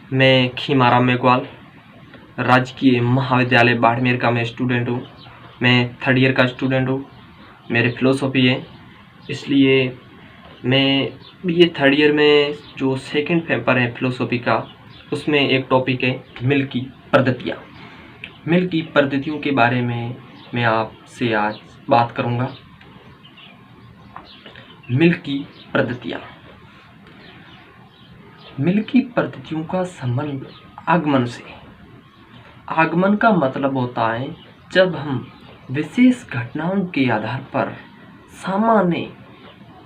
मैं खीमाराम मेघवाल राजकीय महाविद्यालय बाड़मेर का मैं स्टूडेंट हूँ। मैं थर्ड ईयर का स्टूडेंट हूँ। मेरे फिलोसॉफी है, इसलिए मैं ये थर्ड ईयर में जो सेकंड पेपर है फिलोसॉफी का, उसमें एक टॉपिक है मिल की पद्धतियाँ। मिल की पद्धतियों के बारे में मैं आपसे आज बात करूँगा। मिल की पद्धतियाँ। मिल की पद्धतियों का संबंध आगमन से। आगमन का मतलब होता है जब हम विशेष घटनाओं के आधार पर सामान्य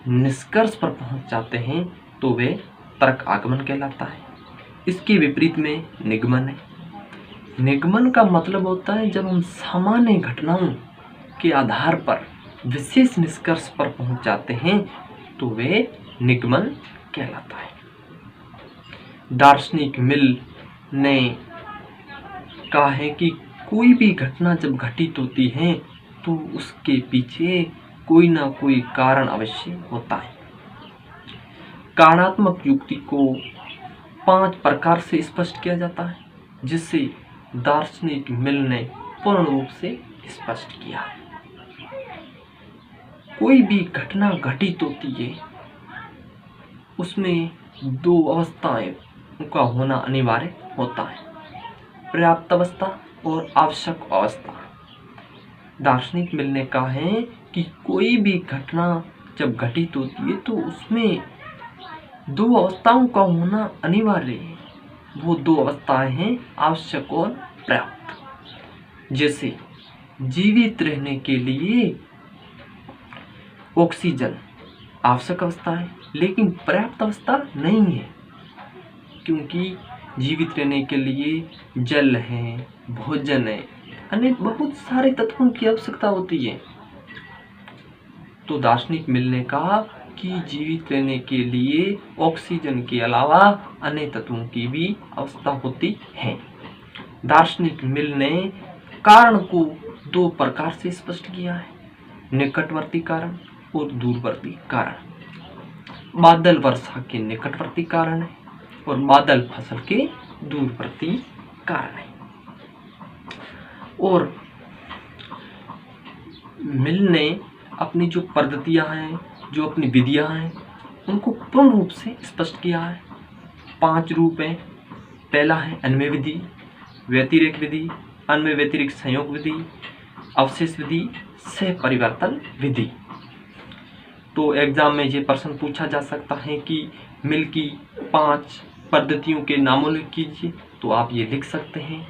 निष्कर्ष पर पहुंच जाते हैं तो वे तर्क आगमन कहलाता है। इसके विपरीत में निगमन है। निगमन का मतलब होता है जब हम सामान्य घटनाओं के आधार पर विशेष निष्कर्ष पर पहुंच जाते हैं तो वे निगमन कहलाता है। दार्शनिक मिल ने कहा है कि कोई भी घटना जब घटित होती है तो उसके पीछे कोई ना कोई कारण अवश्य होता है। कारणात्मक युक्ति को 5 प्रकार से स्पष्ट किया जाता है, जिससे दार्शनिक मिल ने पूर्ण रूप से स्पष्ट किया है। कोई भी घटना घटित होती है उसमें 2 अवस्थाएं का होना अनिवार्य होता है, पर्याप्त अवस्था और आवश्यक अवस्था। दार्शनिक मिल ने कहा है कि कोई भी घटना जब घटित होती है तो उसमें 2 अवस्थाओं का होना अनिवार्य है। वो 2 अवस्थाएं हैं आवश्यक और पर्याप्त। जैसे जीवित रहने के लिए ऑक्सीजन आवश्यक अवस्था है लेकिन पर्याप्त अवस्था नहीं है, क्योंकि जीवित रहने के लिए जल है, भोजन है, अन्य बहुत सारे तत्वों की आवश्यकता होती है। तो दार्शनिक मिल ने कहा कि जीवित रहने के लिए ऑक्सीजन के अलावा अन्य तत्वों की भी आवश्यकता होती है। दार्शनिक मिल ने कारण को 2 प्रकार से स्पष्ट किया है, निकटवर्ती कारण और दूरवर्ती कारण। बादल वर्षा के निकटवर्ती कारण है और बादल फसल के दूरवर्ती कारण है। और मिल ने अपनी जो पद्धतियां हैं, जो अपनी विधियां हैं, उनको पूर्ण रूप से स्पष्ट किया है। 5 रूप हैं। पहला है अन्वय विधि, व्यतिरेक विधि, अन्वय व्यतिरिक्त संयोग विधि, अवशेष विधि, सह परिवर्तन विधि। तो एग्जाम में ये प्रश्न पूछा जा सकता है कि मिल की 5 पद्धतियों के नामों लिख कीजिए, तो आप ये लिख सकते हैं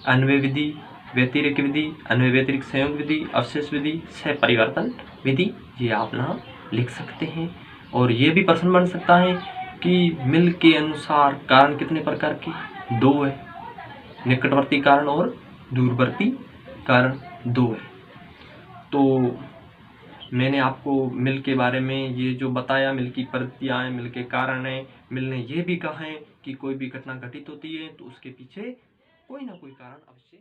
अन्वय विधि, व्यतिरेक विधि, अन्वय व्यतिरिक्त संयोग विधि, अवशेष विधि, सह परिवर्तन विधि। ये आप नाम लिख सकते हैं। और ये भी प्रश्न बन सकता है कि मिल के अनुसार कारण कितने प्रकार के? 2 है, निकटवर्ती कारण और दूरवर्ती कारण 2 है। तो मैंने आपको मिल के बारे में ये जो बताया, मिल की पद्धतियाँ हैं, मिल के कारण हैं। मिल ने ये भी कहा है कि कोई भी घटना घटित होती है तो उसके पीछे कोई ना कोई कारण अवश्य